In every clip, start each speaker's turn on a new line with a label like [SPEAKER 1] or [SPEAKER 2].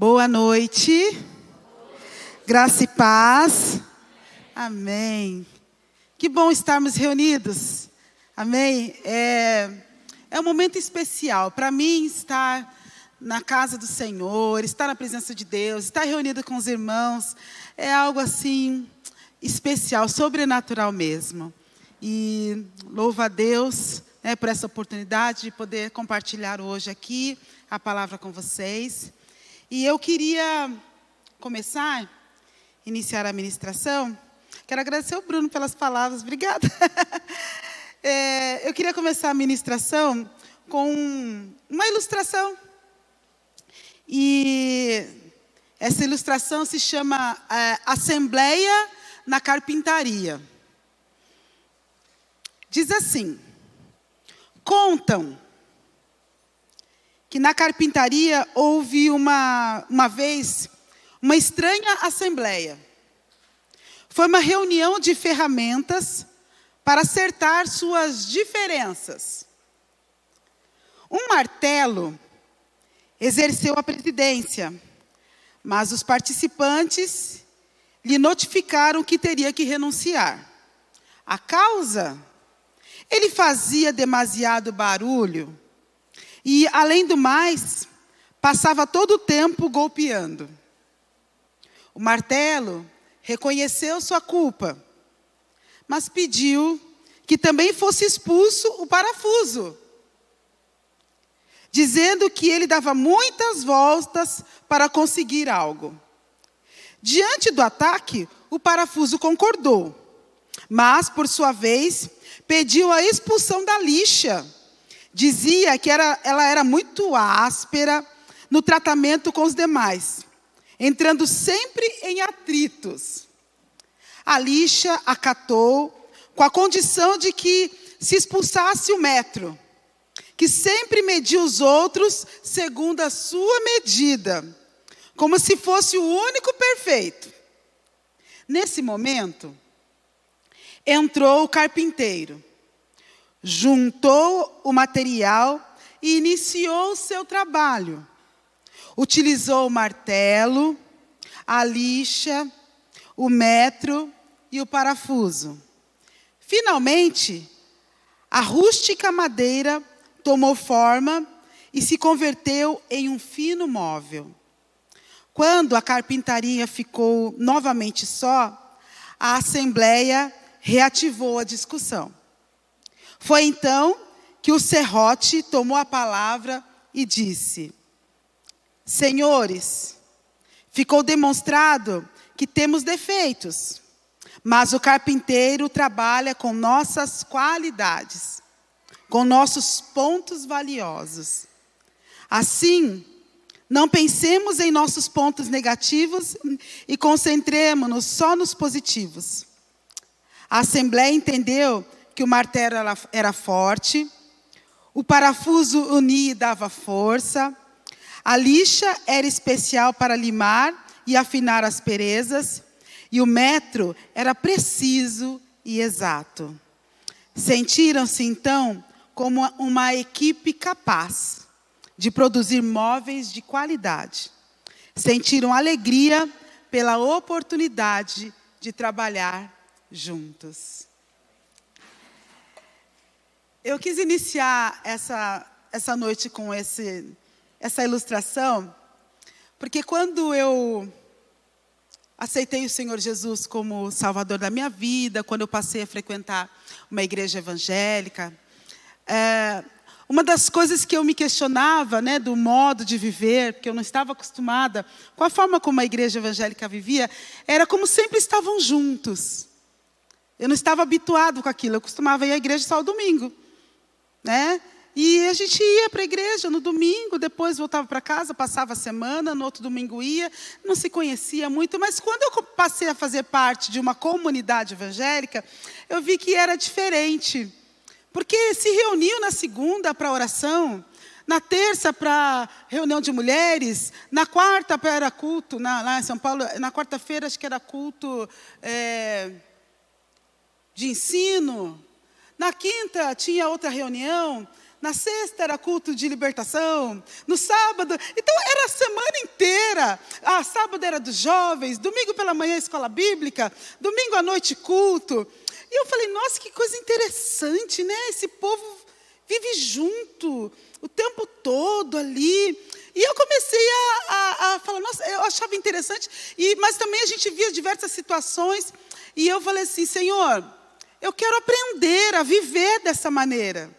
[SPEAKER 1] Boa noite. Graça e paz. Amém. Que bom estarmos reunidos. Amém. É um momento especial para mim estar na casa do Senhor, estar na presença de Deus, estar reunido com os irmãos. É algo assim especial, sobrenatural mesmo. E louvo a Deus, por essa oportunidade de poder compartilhar hoje aqui a palavra com vocês. E eu queria iniciar a ministração. Quero agradecer ao Bruno pelas palavras, obrigada. Eu queria começar a ministração com uma ilustração. E essa ilustração se chama Assembleia na Carpintaria. Diz assim: contam que na carpintaria houve uma vez uma estranha assembleia. Foi uma reunião de ferramentas para acertar suas diferenças. Um martelo exerceu a presidência, mas os participantes lhe notificaram que teria que renunciar. A causa? Ele fazia demasiado barulho e, além do mais, passava todo o tempo golpeando. O martelo reconheceu sua culpa, mas pediu que também fosse expulso o parafuso, dizendo que ele dava muitas voltas para conseguir algo. Diante do ataque, o parafuso concordou, mas, por sua vez, pediu a expulsão da lixa. Dizia que ela era muito áspera no tratamento com os demais, entrando sempre em atritos. A lixa acatou com a condição de que se expulsasse o metro, que sempre media os outros segundo a sua medida, como se fosse o único perfeito. Nesse momento, entrou o carpinteiro, juntou o material e iniciou o seu trabalho. Utilizou o martelo, a lixa, o metro e o parafuso. Finalmente, a rústica madeira tomou forma e se converteu em um fino móvel. Quando a carpintaria ficou novamente só, a assembleia reativou a discussão. Foi então que o serrote tomou a palavra e disse: senhores, ficou demonstrado que temos defeitos, mas o carpinteiro trabalha com nossas qualidades, com nossos pontos valiosos. Assim, não pensemos em nossos pontos negativos e concentremos-nos só nos positivos. A assembleia entendeu que o martelo era forte, o parafuso unia e dava força, a lixa era especial para limar e afinar asperezas, e o metro era preciso e exato. Sentiram-se, então, como uma equipe capaz de produzir móveis de qualidade. Sentiram alegria pela oportunidade de trabalhar juntos. Eu quis iniciar essa noite com essa ilustração, porque quando eu aceitei o Senhor Jesus como Salvador da minha vida, quando eu passei a frequentar uma igreja evangélica, uma das coisas que eu me questionava, do modo de viver, porque eu não estava acostumada com a forma como a igreja evangélica vivia, era como sempre estavam juntos. Eu não estava habituado com aquilo, eu costumava ir à igreja só ao domingo. E a gente ia para a igreja no domingo, depois voltava para casa, passava a semana, no outro domingo ia, não se conhecia muito, mas quando eu passei a fazer parte de uma comunidade evangélica, eu vi que era diferente, porque se reuniam na segunda para oração, na terça para reunião de mulheres, na quarta para culto, lá em São Paulo, na quarta-feira acho que era culto de ensino, na quinta tinha outra reunião, Na sexta era culto de libertação. No sábado, então era a semana inteira. Sábado era dos jovens, domingo pela manhã escola bíblica, domingo à noite culto. E eu falei, nossa, que coisa interessante, né? Esse povo vive junto o tempo todo ali. E eu comecei a falar, nossa, eu achava interessante. Mas também a gente via diversas situações. E eu falei assim, Senhor, eu quero aprender a viver dessa maneira.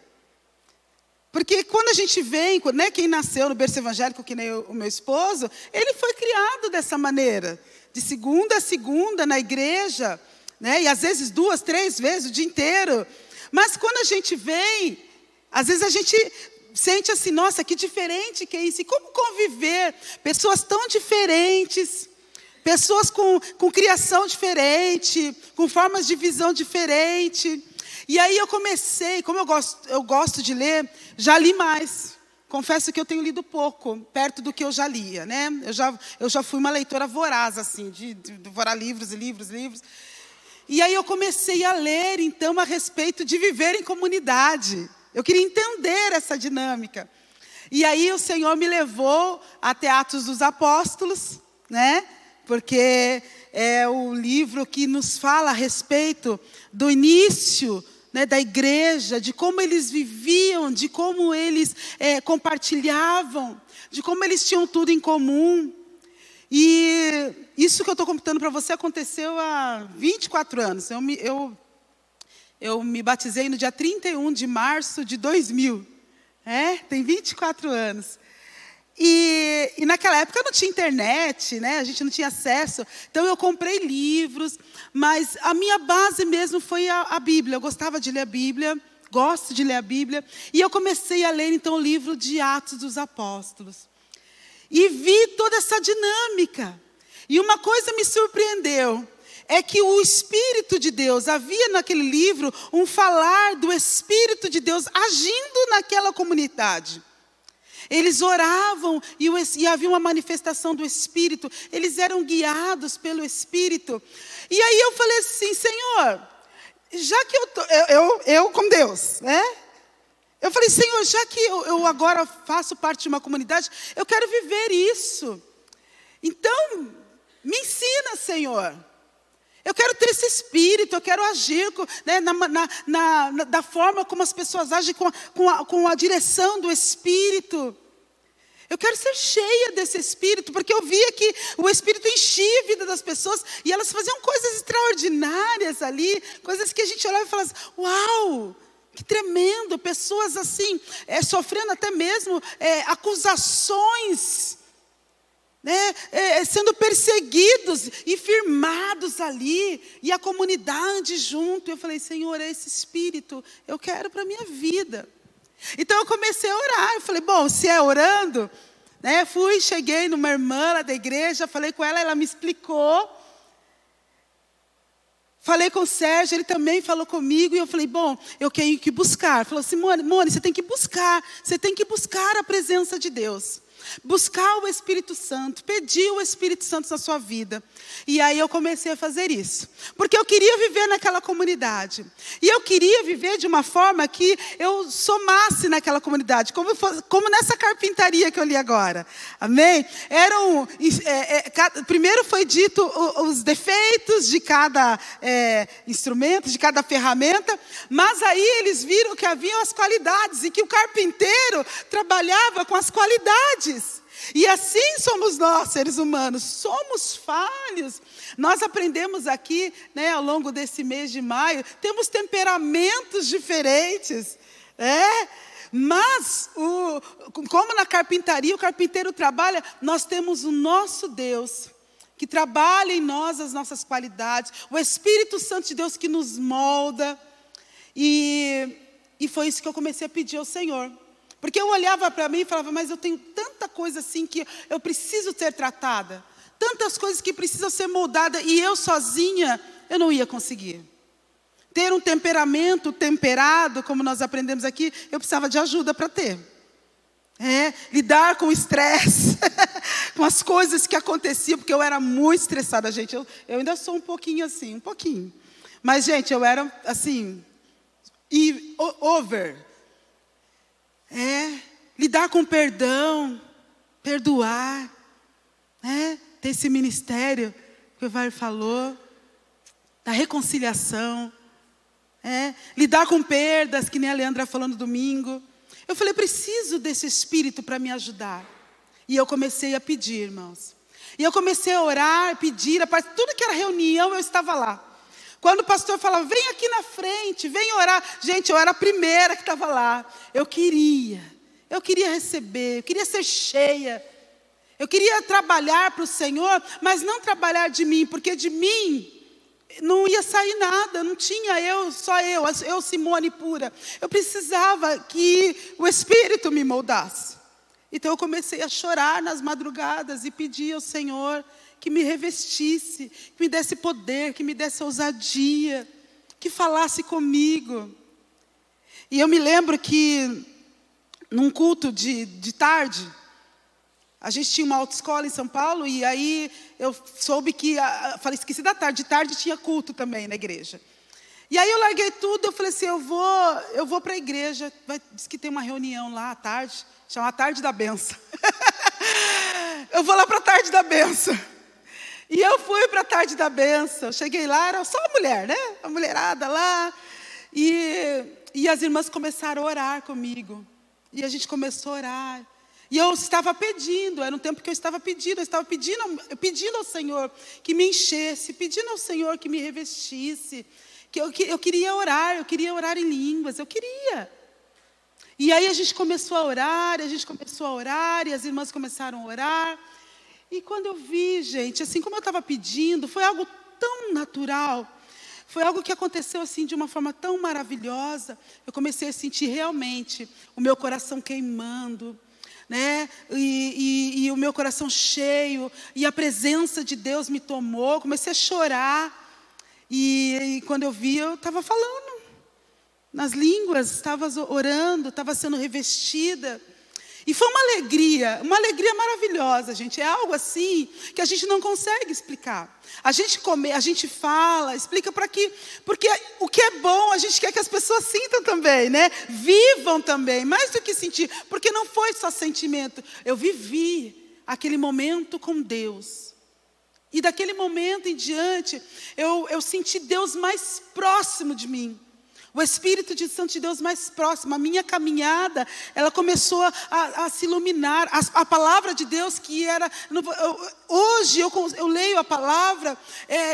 [SPEAKER 1] Porque quando a gente vem, né, quem nasceu no berço evangélico, que nem o meu esposo, ele foi criado dessa maneira. De segunda a segunda, na igreja, né, e às vezes 2, 3 vezes o dia inteiro. Mas quando a gente vem, às vezes a gente sente assim, nossa, que diferente que é isso. E como conviver? Pessoas tão diferentes, pessoas com criação diferente, com formas de visão diferente. E aí eu comecei, como eu gosto de ler, já li mais. Confesso que eu tenho lido pouco, perto do que eu já lia, né? Eu já fui uma leitora voraz, assim, de devorar livros e livros, livros. E aí eu comecei a ler, então, a respeito de viver em comunidade. Eu queria entender essa dinâmica. E aí o Senhor me levou até Atos dos Apóstolos, né? Porque é o livro que nos fala a respeito do início, né, da igreja, de como eles viviam, de como eles compartilhavam, de como eles tinham tudo em comum. E isso que eu estou contando para você aconteceu há 24 anos. Eu me batizei no dia 31 de março de 2000. Tem 24 anos. E naquela época não tinha internet, né? A gente não tinha acesso. Então eu comprei livros, mas a minha base mesmo foi a Bíblia. Eu gostava de ler a Bíblia, gosto de ler a Bíblia. E eu comecei a ler então o livro de Atos dos Apóstolos. E vi toda essa dinâmica. E uma coisa me surpreendeu, é que o Espírito de Deus, havia naquele livro um falar do Espírito de Deus agindo naquela comunidade. Eles oravam e havia uma manifestação do Espírito. Eles eram guiados pelo Espírito. E aí eu falei assim, Senhor, já que eu com Deus, né? Eu falei, Senhor, já que eu agora faço parte de uma comunidade, eu quero viver isso. Então, me ensina, Senhor. Eu quero ter esse espírito, eu quero agir né, da forma como as pessoas agem com a direção do Espírito. Eu quero ser cheia desse Espírito, porque eu via que o Espírito enchia a vida das pessoas e elas faziam coisas extraordinárias ali, coisas que a gente olhava e falava assim, uau, que tremendo, pessoas assim, sofrendo até mesmo acusações, né, sendo perseguidos e firmados ali, e a comunidade junto. Eu falei, Senhor, é esse Espírito, eu quero para a minha vida. Então eu comecei a orar, eu falei, bom, se é orando, né, cheguei numa irmã lá da igreja, falei com ela, ela me explicou. Falei com o Sérgio, ele também falou comigo, e eu falei, bom, eu tenho que buscar. Falou assim, Mone, você tem que buscar a presença de Deus. Buscar o Espírito Santo, pedir o Espírito Santo na sua vida. E aí eu comecei a fazer isso. Porque eu queria viver naquela comunidade. E eu queria viver de uma forma que eu somasse naquela comunidade. Como nessa carpintaria que eu li agora. Amém? Primeiro foi dito os defeitos de cada instrumento, de cada ferramenta. Mas aí eles viram que haviam as qualidades. E que o carpinteiro trabalhava com as qualidades. E assim somos nós, seres humanos, somos falhos. Nós aprendemos aqui, né, ao longo desse mês de maio, temos temperamentos diferentes, mas como na carpintaria o carpinteiro trabalha, nós temos o nosso Deus, que trabalha em nós as nossas qualidades, o Espírito Santo de Deus que nos molda, e foi isso que eu comecei a pedir ao Senhor. Porque eu olhava para mim e falava, mas eu tenho tanta coisa assim que eu preciso ser tratada. Tantas coisas que precisam ser moldadas. E eu sozinha, eu não ia conseguir. Ter um temperamento temperado, como nós aprendemos aqui, eu precisava de ajuda para ter. Lidar com o estresse, com as coisas que aconteciam, porque eu era muito estressada, gente. Eu ainda sou um pouquinho assim, um pouquinho. Mas, gente, eu era assim, over. lidar com perdão, perdoar, ter esse ministério que o Ivar falou, da reconciliação, lidar com perdas, que nem a Leandra falou no domingo. Eu falei, preciso desse Espírito para me ajudar. E eu comecei a pedir, irmãos. E eu comecei a orar, pedir, tudo que era reunião eu estava lá. Quando o pastor falava, vem aqui na frente, vem orar. Gente, eu era a primeira que estava lá. Eu queria receber, eu queria ser cheia. Eu queria trabalhar para o Senhor, mas não trabalhar de mim, porque de mim não ia sair nada, não tinha só eu, Simone pura. Eu precisava que o Espírito me moldasse. Então eu comecei a chorar nas madrugadas e pedir ao Senhor que me revestisse, que me desse poder, que me desse ousadia, que falasse comigo. E eu me lembro que num culto de tarde, a gente tinha uma autoescola em São Paulo, e aí eu soube que, falei, esqueci da tarde, de tarde tinha culto também na igreja. E aí eu larguei tudo, eu falei assim, eu vou para a igreja, diz que tem uma reunião lá à tarde, chama a Tarde da Benção. Eu vou lá para a Tarde da Benção. E eu fui para a Tarde da Benção, cheguei lá, era só a mulher, né? A mulherada lá, e as irmãs começaram a orar comigo, e a gente começou a orar. E eu estava pedindo, era um tempo que eu estava pedindo ao Senhor que me enchesse, pedindo ao Senhor que me revestisse, que eu queria orar em línguas, eu queria. E aí a gente começou a orar, e as irmãs começaram a orar. E quando eu vi, gente, assim como eu estava pedindo, foi algo tão natural, foi algo que aconteceu assim de uma forma tão maravilhosa. Eu comecei a sentir realmente o meu coração queimando, né? E o meu coração cheio, e a presença de Deus me tomou, comecei a chorar, e quando eu vi, eu estava falando nas línguas, estava orando, estava sendo revestida, e foi uma alegria maravilhosa, gente. É algo assim que a gente não consegue explicar. A gente fala, explica porque o que é bom, a gente quer que as pessoas sintam também, né? Vivam também, mais do que sentir, porque não foi só sentimento. Eu vivi aquele momento com Deus. E daquele momento em diante, eu senti Deus mais próximo de mim. O Espírito de Santo de Deus mais próximo. A minha caminhada, ela começou a se iluminar. A palavra de Deus que era... Hoje eu leio a palavra,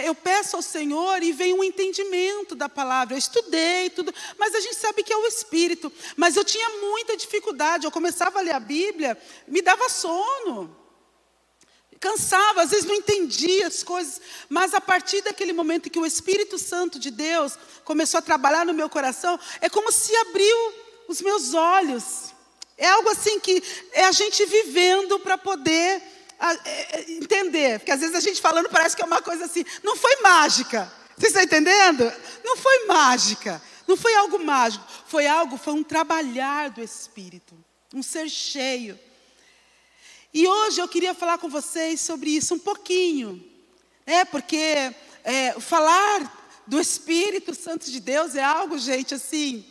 [SPEAKER 1] eu peço ao Senhor e vem um entendimento da palavra. Eu estudei tudo, mas a gente sabe que é o Espírito. Mas eu tinha muita dificuldade. Eu começava a ler a Bíblia, me dava sono. Cansava, às vezes não entendia as coisas, mas a partir daquele momento em que o Espírito Santo de Deus começou a trabalhar no meu coração, é como se abriu os meus olhos. É algo assim que é a gente vivendo para poder entender, porque às vezes a gente falando parece que é uma coisa assim, não foi mágica, vocês estão entendendo? Não foi mágica, não foi algo mágico, foi um trabalhar do Espírito, um ser cheio. E hoje eu queria falar com vocês sobre isso um pouquinho, porque falar do Espírito Santo de Deus é algo, gente, assim,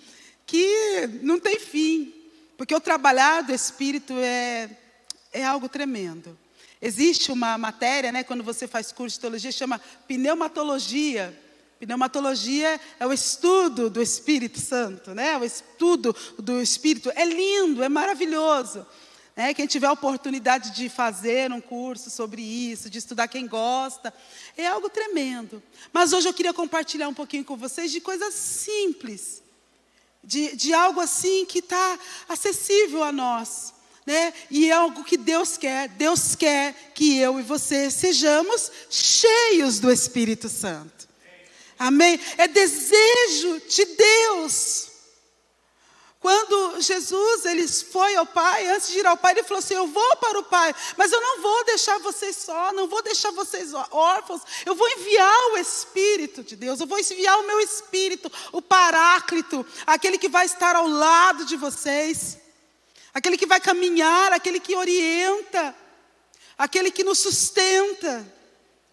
[SPEAKER 1] que não tem fim, porque o trabalhar do Espírito é algo tremendo. Existe uma matéria, né, quando você faz curso de teologia, chama pneumatologia. Pneumatologia é o estudo do Espírito Santo, né, o estudo do Espírito. É lindo, é maravilhoso. Quem tiver a oportunidade de fazer um curso sobre isso, de estudar, quem gosta, é algo tremendo. Mas hoje eu queria compartilhar um pouquinho com vocês de coisas simples, de algo assim que está acessível a nós, né? E é algo que Deus quer que eu e você sejamos cheios do Espírito Santo. Amém? É desejo de Deus. Quando Jesus ele foi ao Pai, antes de ir ao Pai, ele falou assim, eu vou para o Pai, mas eu não vou deixar vocês só, não vou deixar vocês órfãos, eu vou enviar o Espírito de Deus, eu vou enviar o meu Espírito, o Paráclito, aquele que vai estar ao lado de vocês, aquele que vai caminhar, aquele que orienta, aquele que nos sustenta,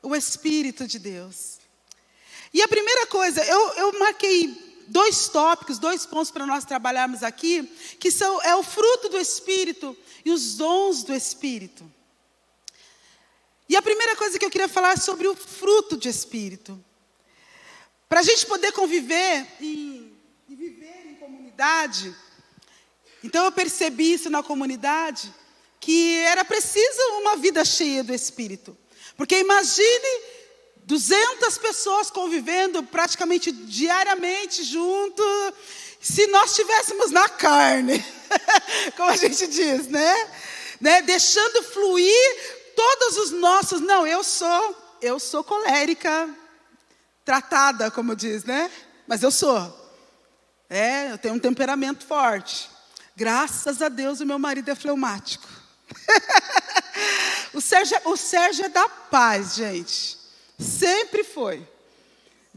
[SPEAKER 1] o Espírito de Deus. E a primeira coisa, eu marquei dois tópicos, 2 pontos para nós trabalharmos aqui, que é o fruto do Espírito e os dons do Espírito. E a primeira coisa que eu queria falar é sobre o fruto do Espírito. Para a gente poder conviver e viver em comunidade, então eu percebi isso na comunidade, que era preciso uma vida cheia do Espírito. Porque imagine 200 pessoas convivendo praticamente diariamente junto, se nós estivéssemos na carne, como a gente diz, né? Deixando fluir todos os nossos... Não, eu sou colérica, tratada, como diz, né? Mas eu sou. Eu tenho um temperamento forte. Graças a Deus o meu marido é fleumático. O Sérgio é da paz, gente. Sempre foi.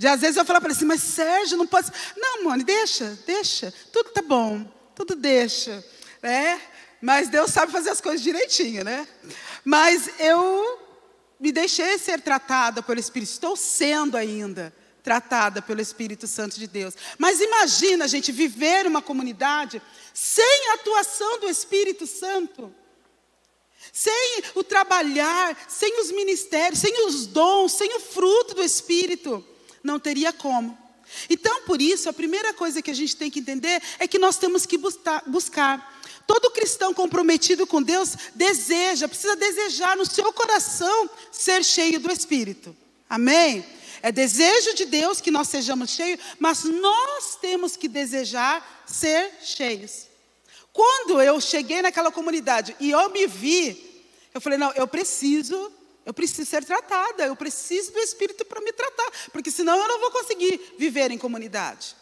[SPEAKER 1] Às vezes eu falo para ele assim, mas Sérgio, não pode... Não, mãe, deixa. Tudo tá bom, tudo deixa. Mas Deus sabe fazer as coisas direitinho, né? Mas eu me deixei ser tratada pelo Espírito. Estou sendo ainda tratada pelo Espírito Santo de Deus. Mas imagina, gente, viver uma comunidade sem a atuação do Espírito Santo. Sem o trabalhar, sem os ministérios, sem os dons, sem o fruto do Espírito, não teria como. Então, por isso, a primeira coisa que a gente tem que entender é que nós temos que buscar. Todo cristão comprometido com Deus precisa desejar no seu coração ser cheio do Espírito. Amém? É desejo de Deus que nós sejamos cheios, mas nós temos que desejar ser cheios. Quando eu cheguei naquela comunidade e eu me vi, eu falei, não, eu preciso ser tratada, eu preciso do Espírito para me tratar, porque senão eu não vou conseguir viver em comunidade.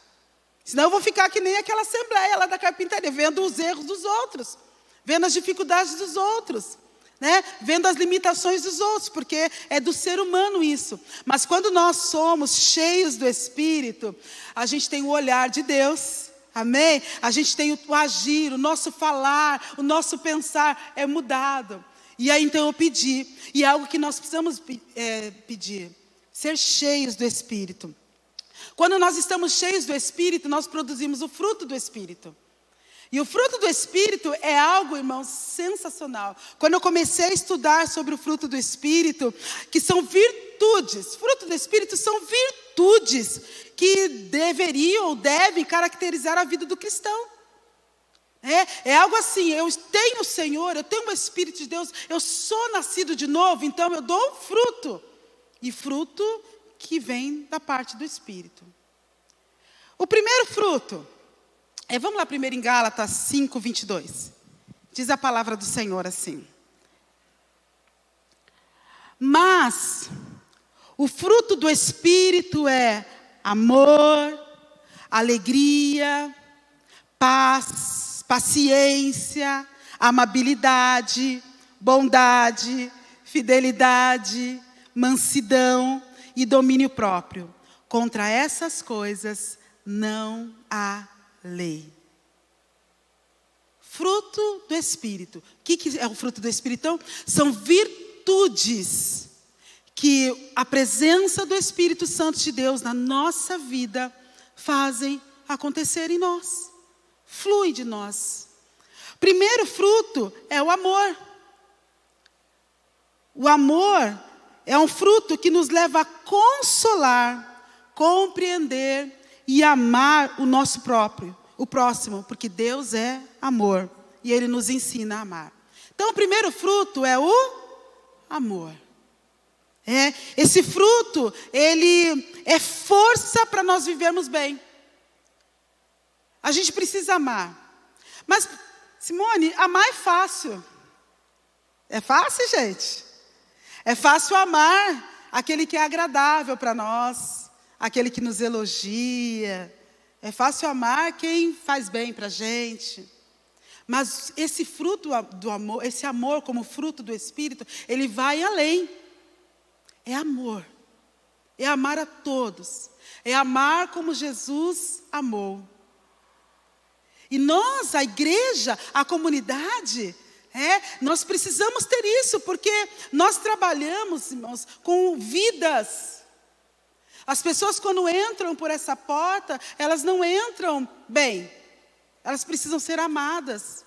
[SPEAKER 1] Senão eu vou ficar que nem aquela assembleia lá da carpintaria, vendo os erros dos outros, vendo as dificuldades dos outros, né? Vendo as limitações dos outros, porque é do ser humano isso. Mas quando nós somos cheios do Espírito, a gente tem o olhar de Deus. Amém? A gente tem o agir, o nosso falar, o nosso pensar é mudado. E aí então eu pedi, e é algo que nós precisamos pedir, ser cheios do Espírito. Quando nós estamos cheios do Espírito, nós produzimos o fruto do Espírito. E o fruto do Espírito é algo, irmãos, sensacional. Quando eu comecei a estudar sobre o fruto do Espírito, que são virtudes, fruto do Espírito são virtudes que deveriam ou devem caracterizar a vida do cristão. É algo assim, eu tenho o Senhor, eu tenho o Espírito de Deus, eu sou nascido de novo, então eu dou um fruto. E fruto que vem da parte do Espírito. O primeiro fruto, vamos lá primeiro em Gálatas 5, 22. Diz a palavra do Senhor assim. Mas o fruto do Espírito é amor, alegria, paz, paciência, amabilidade, bondade, fidelidade, mansidão e domínio próprio. Contra essas coisas não há lei. Fruto do Espírito. O que é o fruto do Espírito? Então, são virtudes que a presença do Espírito Santo de Deus na nossa vida fazem acontecer em nós. Flui de nós. Primeiro fruto é o amor. O amor é um fruto que nos leva a consolar, compreender e amar o nosso próprio, o próximo, porque Deus é amor e Ele nos ensina a amar. Então, o primeiro fruto é o amor. Esse fruto, ele é força para nós vivermos bem. A gente precisa amar. Mas, Simone, amar é fácil. É fácil, gente? É fácil amar aquele que é agradável para nós, aquele que nos elogia. É fácil amar quem faz bem para a gente. Mas esse fruto do amor, esse amor como fruto do Espírito, ele vai além. É amor. É amar a todos. É amar como Jesus amou. E nós, a igreja, a comunidade, nós precisamos ter isso, porque nós trabalhamos, irmãos, com vidas. As pessoas, quando entram por essa porta, elas não entram bem. Elas precisam ser amadas.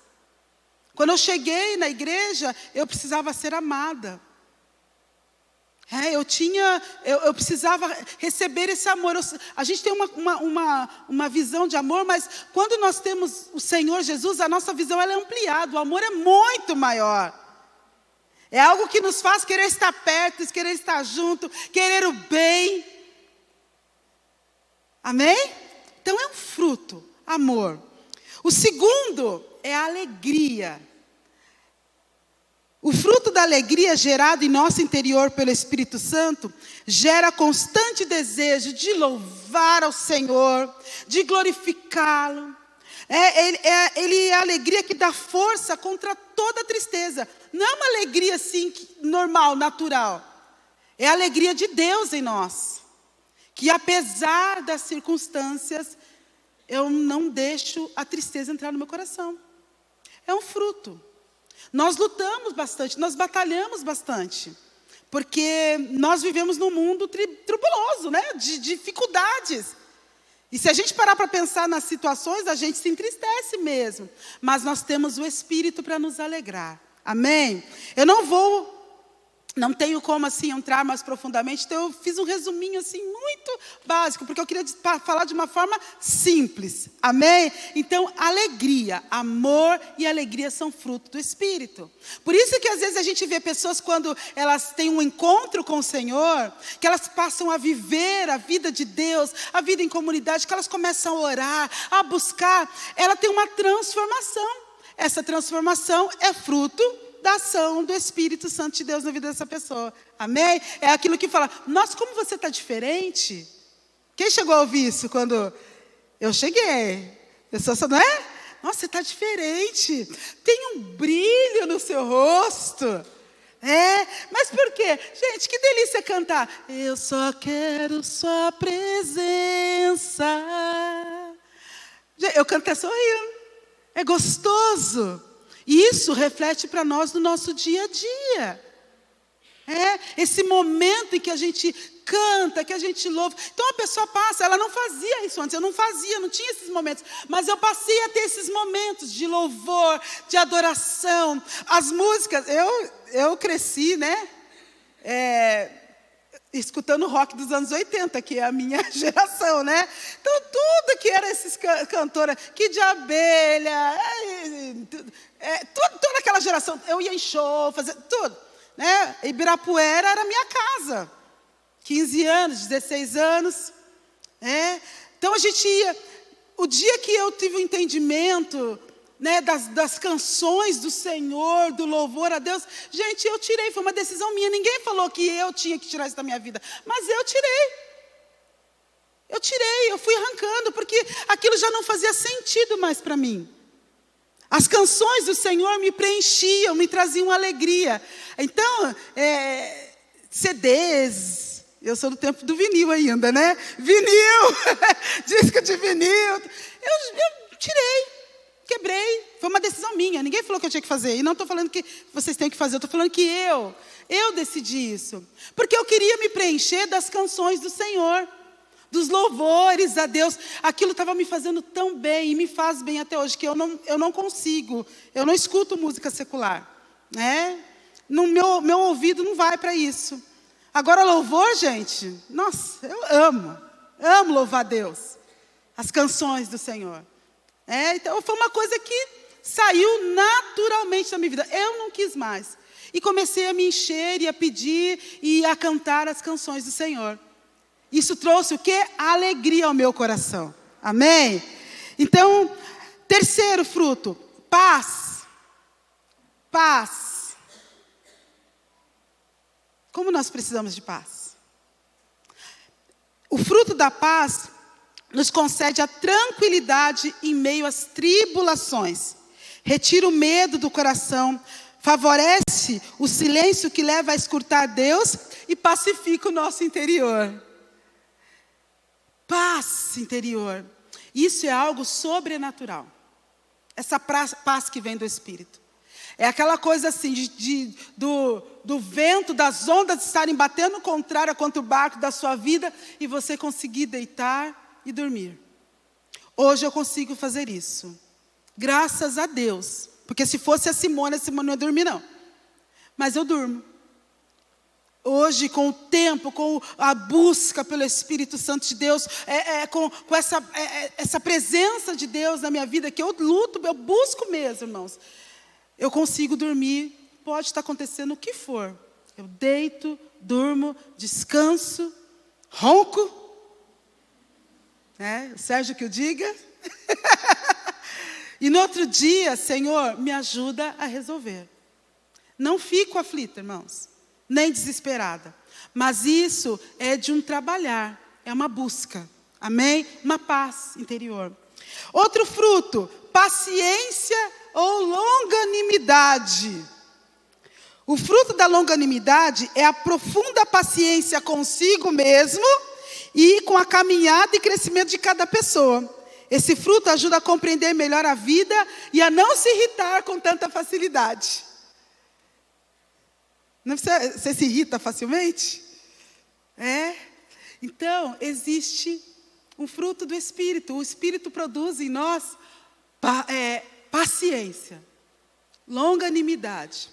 [SPEAKER 1] Quando eu cheguei na igreja, eu precisava ser amada. Eu precisava receber esse amor. A gente tem uma visão de amor, mas quando nós temos o Senhor Jesus, a nossa visão ela é ampliada. O amor é muito maior. É algo que nos faz querer estar perto, querer estar junto, querer o bem. Amém? Então é um fruto, amor. O segundo é a alegria. O fruto da alegria gerado em nosso interior pelo Espírito Santo gera constante desejo de louvar ao Senhor, de glorificá-lo. Ele é a alegria que dá força contra toda tristeza. Não é uma alegria assim normal, natural. É a alegria de Deus em nós. Que apesar das circunstâncias, eu não deixo a tristeza entrar no meu coração. É um fruto. Nós lutamos bastante, nós batalhamos bastante. Porque nós vivemos num mundo tribuloso, né? De dificuldades. E se a gente parar para pensar nas situações, a gente se entristece mesmo. Mas nós temos o Espírito para nos alegrar. Amém? Eu não tenho como assim entrar mais profundamente, então eu fiz um resuminho assim muito básico, porque eu queria falar de uma forma simples. Amém? Então, alegria, amor e alegria são fruto do Espírito. Por isso que às vezes a gente vê pessoas quando elas têm um encontro com o Senhor, que elas passam a viver a vida de Deus, a vida em comunidade, que elas começam a orar, a buscar, ela tem uma transformação. Essa transformação é fruto da ação do Espírito Santo de Deus na vida dessa pessoa. Amém? É aquilo que fala, nossa, como você está diferente. Quem chegou a ouvir isso quando eu cheguei? Pessoa, não é? Nossa, você está diferente. Tem um brilho no seu rosto. Mas por quê? Gente, que delícia cantar. Eu só quero sua presença. Eu canto até sorrindo. É gostoso. E isso reflete para nós no nosso dia a dia. Esse momento em que a gente canta, que a gente louva. Então a pessoa passa, ela não fazia isso antes, eu não fazia, não tinha esses momentos. Mas eu passei a ter esses momentos de louvor, de adoração. As músicas, eu cresci, né? Escutando rock dos anos 80, que é a minha geração, né? Então, tudo que era esses cantores, Kid de Abelha, toda aquela geração, eu ia em show, fazia tudo, né? Ibirapuera era a minha casa, 15 anos, 16 anos, Então, a gente ia, o dia que eu tive o entendimento, né, das canções do Senhor, do louvor a Deus, gente, eu tirei, foi uma decisão minha, ninguém falou que eu tinha que tirar isso da minha vida, mas eu tirei, eu fui arrancando, porque aquilo já não fazia sentido mais para mim. As canções do Senhor me preenchiam, me traziam alegria. Então, CDs, eu sou do tempo do vinil ainda, né? Vinil, disco de vinil, eu tirei. Quebrei, foi uma decisão minha, ninguém falou que eu tinha que fazer. E não estou falando que vocês têm que fazer, eu estou falando que eu decidi isso. Porque eu queria me preencher das canções do Senhor, dos louvores a Deus. Aquilo estava me fazendo tão bem, e me faz bem até hoje, que eu não consigo, eu não escuto música secular. No meu ouvido não vai para isso. Agora louvor, gente, nossa, eu amo louvar a Deus. As canções do Senhor. Então foi uma coisa que saiu naturalmente da minha vida. Eu não quis mais. E comecei a me encher e a pedir e a cantar as canções do Senhor. Isso trouxe o quê? A alegria ao meu coração. Amém? Então, terceiro fruto, paz. Paz. Como nós precisamos de paz? O fruto da paz nos concede a tranquilidade em meio às tribulações. Retira o medo do coração, favorece o silêncio que leva a escutar Deus e pacifica o nosso interior. Paz interior. Isso é algo sobrenatural. Essa paz que vem do Espírito. É aquela coisa assim, do vento, das ondas estarem batendo contrária contra o barco da sua vida e você conseguir deitar e dormir. Hoje eu consigo fazer isso. Graças a Deus. Porque se fosse a Simone não ia dormir não. Mas eu durmo. Hoje, com o tempo, com a busca pelo Espírito Santo de Deus, com essa presença de Deus na minha vida, que eu luto, eu busco mesmo, irmãos. Eu consigo dormir, pode estar acontecendo o que for. Eu deito, durmo, descanso, ronco. O Sérgio que o diga. E no outro dia, Senhor, me ajuda a resolver. Não fico aflita, irmãos, nem desesperada. Mas isso é de um trabalhar, é uma busca. Amém? Uma paz interior. Outro fruto, paciência ou longanimidade. O fruto da longanimidade é a profunda paciência consigo mesmo e com a caminhada e crescimento de cada pessoa. Esse fruto ajuda a compreender melhor a vida e a não se irritar com tanta facilidade. Não, você se irrita facilmente? Então, existe um fruto do Espírito. O Espírito produz em nós paciência, longanimidade.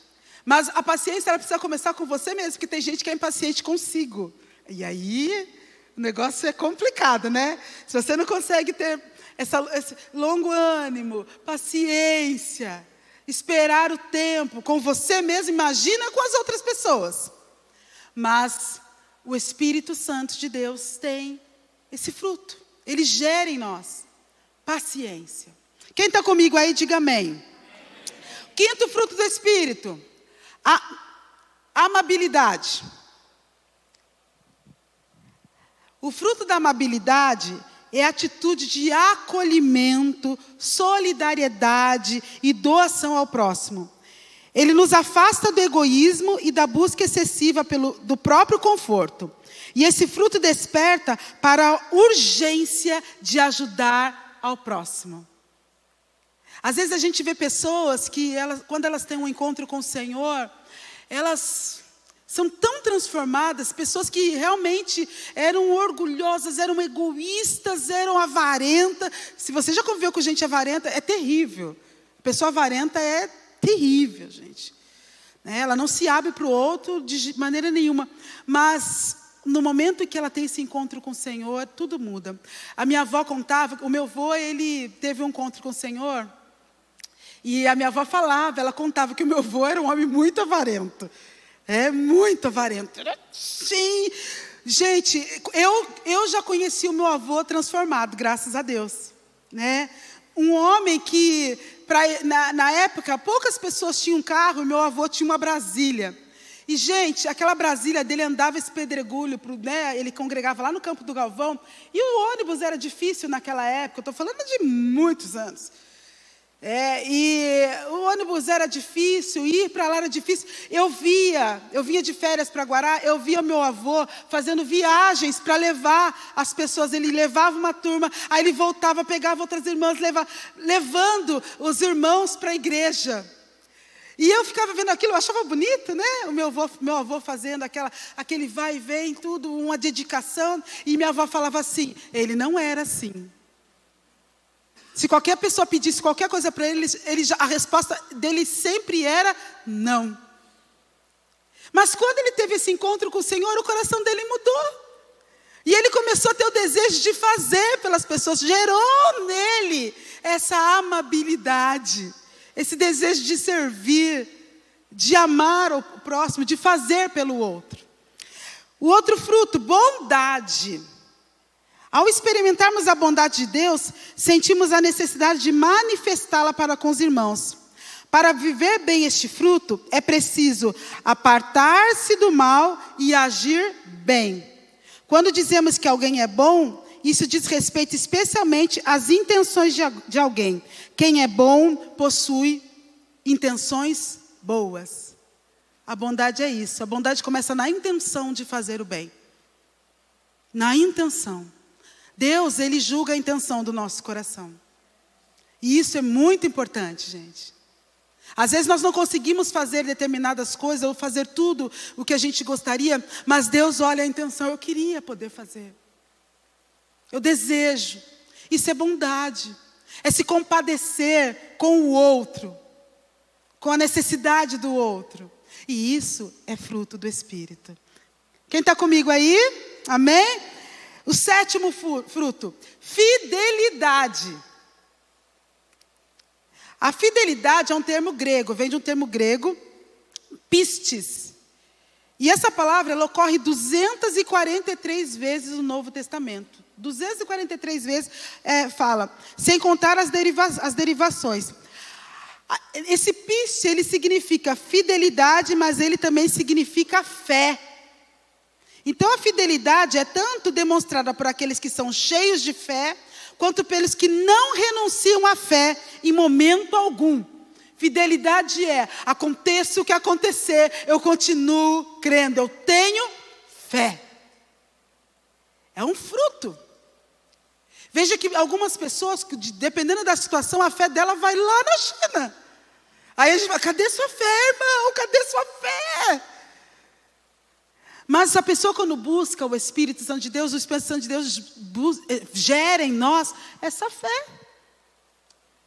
[SPEAKER 1] Mas a paciência ela precisa começar com você mesmo, porque tem gente que é impaciente consigo. E aí, o negócio é complicado, né? Se você não consegue ter esse longo ânimo, paciência, esperar o tempo com você mesmo, imagina com as outras pessoas. Mas o Espírito Santo de Deus tem esse fruto. Ele gera em nós paciência. Quem está comigo aí, diga amém. Quinto fruto do Espírito, a amabilidade. O fruto da amabilidade é a atitude de acolhimento, solidariedade e doação ao próximo. Ele nos afasta do egoísmo e da busca excessiva do próprio conforto. E esse fruto desperta para a urgência de ajudar ao próximo. Às vezes a gente vê pessoas que, quando elas têm um encontro com o Senhor, elas são tão transformadas, pessoas que realmente eram orgulhosas, eram egoístas, eram avarentas. Se você já conviveu com gente avarenta, é terrível. A pessoa avarenta é terrível, gente. Ela não se abre para o outro de maneira nenhuma. Mas no momento em que ela tem esse encontro com o Senhor, tudo muda. A minha avó contava, o meu avô, ele teve um encontro com o Senhor. E a minha avó falava, ela contava que o meu avô era um homem muito avarento. Muito avarento. Sim. Gente, eu já conheci o meu avô transformado, graças a Deus. Um homem que, na época, poucas pessoas tinham carro, e meu avô tinha uma Brasília. E, gente, aquela Brasília dele andava esse pedregulho, ele congregava lá no Campo do Galvão, e o ônibus era difícil naquela época, eu estou falando de muitos anos. E o ônibus era difícil, ir para lá era difícil. Eu vinha de férias para Guará, eu via meu avô fazendo viagens para levar as pessoas. Ele levava uma turma, aí ele voltava, pegava outras irmãs, levando os irmãos para a igreja. E eu ficava vendo aquilo, eu achava bonito, né? O meu avô fazendo aquele vai e vem, tudo, uma dedicação. E minha avó falava assim, ele não era assim. Se qualquer pessoa pedisse qualquer coisa para ele, a resposta dele sempre era não. Mas quando ele teve esse encontro com o Senhor, o coração dele mudou. E ele começou a ter o desejo de fazer pelas pessoas. Gerou nele essa amabilidade, esse desejo de servir, de amar o próximo, de fazer pelo outro. O outro fruto, bondade. Ao experimentarmos a bondade de Deus, sentimos a necessidade de manifestá-la para com os irmãos. Para viver bem este fruto, é preciso apartar-se do mal e agir bem. Quando dizemos que alguém é bom, isso diz respeito especialmente às intenções de alguém. Quem é bom possui intenções boas. A bondade é isso. A bondade começa na intenção de fazer o bem. Na intenção. Deus, Ele julga a intenção do nosso coração. E isso é muito importante, gente. Às vezes nós não conseguimos fazer determinadas coisas ou fazer tudo o que a gente gostaria, mas Deus olha a intenção. Eu queria poder fazer. Eu desejo. Isso é bondade. É se compadecer com o outro, com a necessidade do outro. E isso é fruto do Espírito. Quem está comigo aí? Amém? O 7º fruto, fidelidade. A fidelidade é um termo grego, vem de um termo grego, pistes. E essa palavra, ela ocorre 243 vezes no Novo Testamento. 243 vezes fala, sem contar as derivações. Esse piste, ele significa fidelidade, mas ele também significa fé. Então a fidelidade é tanto demonstrada por aqueles que são cheios de fé, quanto pelos que não renunciam à fé em momento algum. Fidelidade é, aconteça o que acontecer, eu continuo crendo, eu tenho fé. É um fruto. Veja que algumas pessoas, dependendo da situação, a fé dela vai lá na China. Aí a gente fala, cadê sua fé, irmão? Cadê sua fé? Mas a pessoa quando busca o Espírito Santo de Deus, o Espírito Santo de Deus gera em nós essa fé.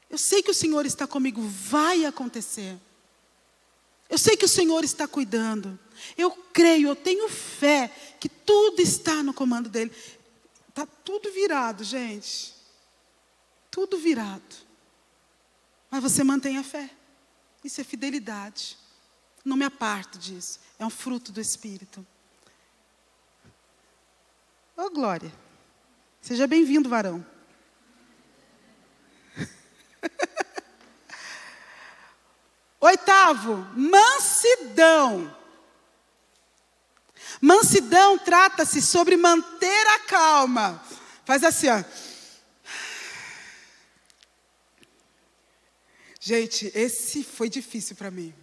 [SPEAKER 1] Eu sei que o Senhor está comigo, vai acontecer. Eu sei que o Senhor está cuidando. Eu creio, eu tenho fé que tudo está no comando dEle. Está tudo virado, gente. Tudo virado. Mas você mantém a fé. Isso é fidelidade. Não me aparto disso. É um fruto do Espírito. Ô, glória. Seja bem-vindo, varão. Oitavo, mansidão. Mansidão trata-se sobre manter a calma. Faz assim, ó. Gente, esse foi difícil para mim.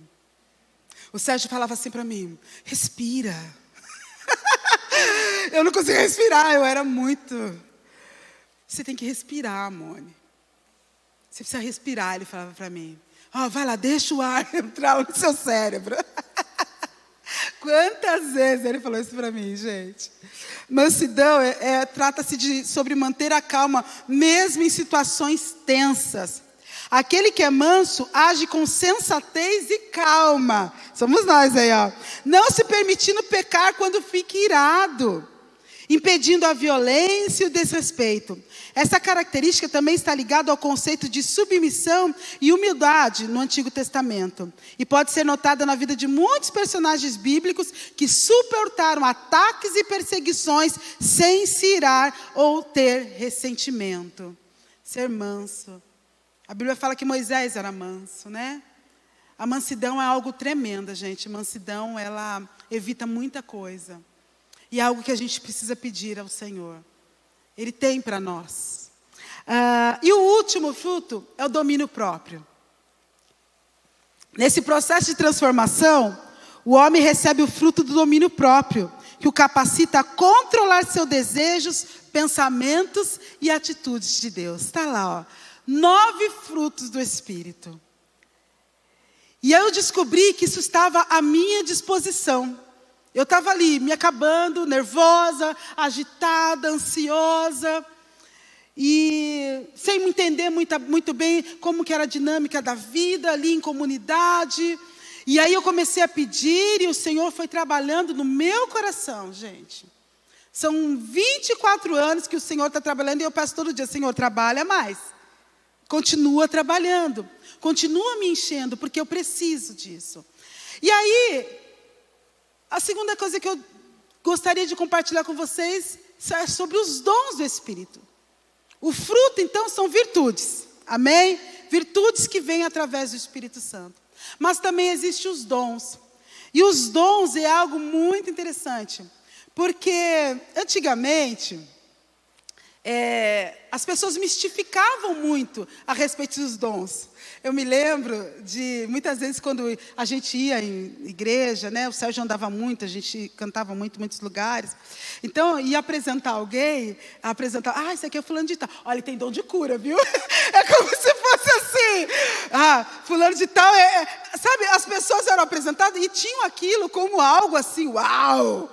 [SPEAKER 1] O Sérgio falava assim para mim, respira. Eu não conseguia respirar, eu era muito... Você tem que respirar, Mone. Você precisa respirar, ele falava para mim. Vai lá, deixa o ar entrar no seu cérebro. Quantas vezes ele falou isso para mim, gente? Mansidão trata-se sobre manter a calma, mesmo em situações tensas. Aquele que é manso age com sensatez e calma. Somos nós aí, ó. Não se permitindo pecar quando fica irado, impedindo a violência e o desrespeito. Essa característica também está ligada ao conceito de submissão e humildade no Antigo Testamento. E pode ser notada na vida de muitos personagens bíblicos que suportaram ataques e perseguições sem se irar ou ter ressentimento. Ser manso. A Bíblia fala que Moisés era manso, né? A mansidão é algo tremendo, gente. Mansidão, ela evita muita coisa. E é algo que a gente precisa pedir ao Senhor. Ele tem para nós. E o último fruto é o domínio próprio. Nesse processo de transformação, o homem recebe o fruto do domínio próprio, que o capacita a controlar seus desejos, pensamentos e atitudes de Deus. Está lá, ó. 9 frutos do Espírito. E eu descobri que isso estava à minha disposição. Eu estava ali, me acabando, nervosa, agitada, ansiosa, e sem me entender muito bem como que era a dinâmica da vida ali em comunidade. E aí eu comecei a pedir, e o Senhor foi trabalhando no meu coração, gente. São 24 anos que o Senhor está trabalhando, e eu peço todo dia, Senhor, trabalha mais. Continua trabalhando, continua me enchendo, porque eu preciso disso. E aí, a segunda coisa que eu gostaria de compartilhar com vocês é sobre os dons do Espírito. O fruto, então, são virtudes, amém? Virtudes que vêm através do Espírito Santo. Mas também existem os dons. E os dons é algo muito interessante, porque antigamente, as pessoas mistificavam muito a respeito dos dons. Eu me lembro de, muitas vezes, quando a gente ia em igreja, né, o Sérgio andava muito, a gente cantava muito em muitos lugares. Então, ia apresentar alguém, esse aqui é fulano de tal. Olha, ele tem dom de cura, viu? É como se fosse assim. Fulano de tal, sabe, as pessoas eram apresentadas e tinham aquilo como algo assim, uau!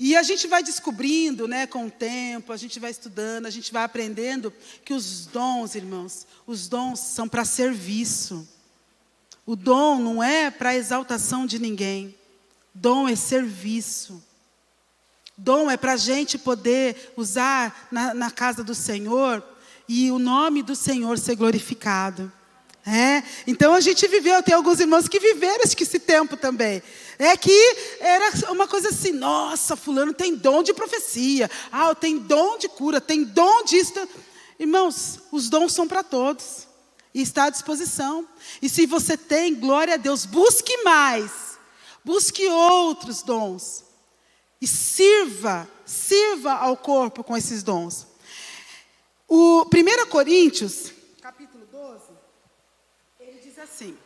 [SPEAKER 1] E a gente vai descobrindo, né, com o tempo, a gente vai estudando, a gente vai aprendendo que os dons, irmãos, os dons são para serviço. O dom não é para exaltação de ninguém. Dom é serviço. Dom é para a gente poder usar na casa do Senhor e o nome do Senhor ser glorificado. Então a gente viveu, tem alguns irmãos que viveram esse tempo também. Que era uma coisa assim, nossa, fulano tem dom de profecia, tem dom de cura, tem dom disso. Irmãos, os dons são para todos e está à disposição. E se você tem, glória a Deus, busque mais, busque outros dons e sirva ao corpo com esses dons. O 1 Coríntios, capítulo 12, ele diz assim: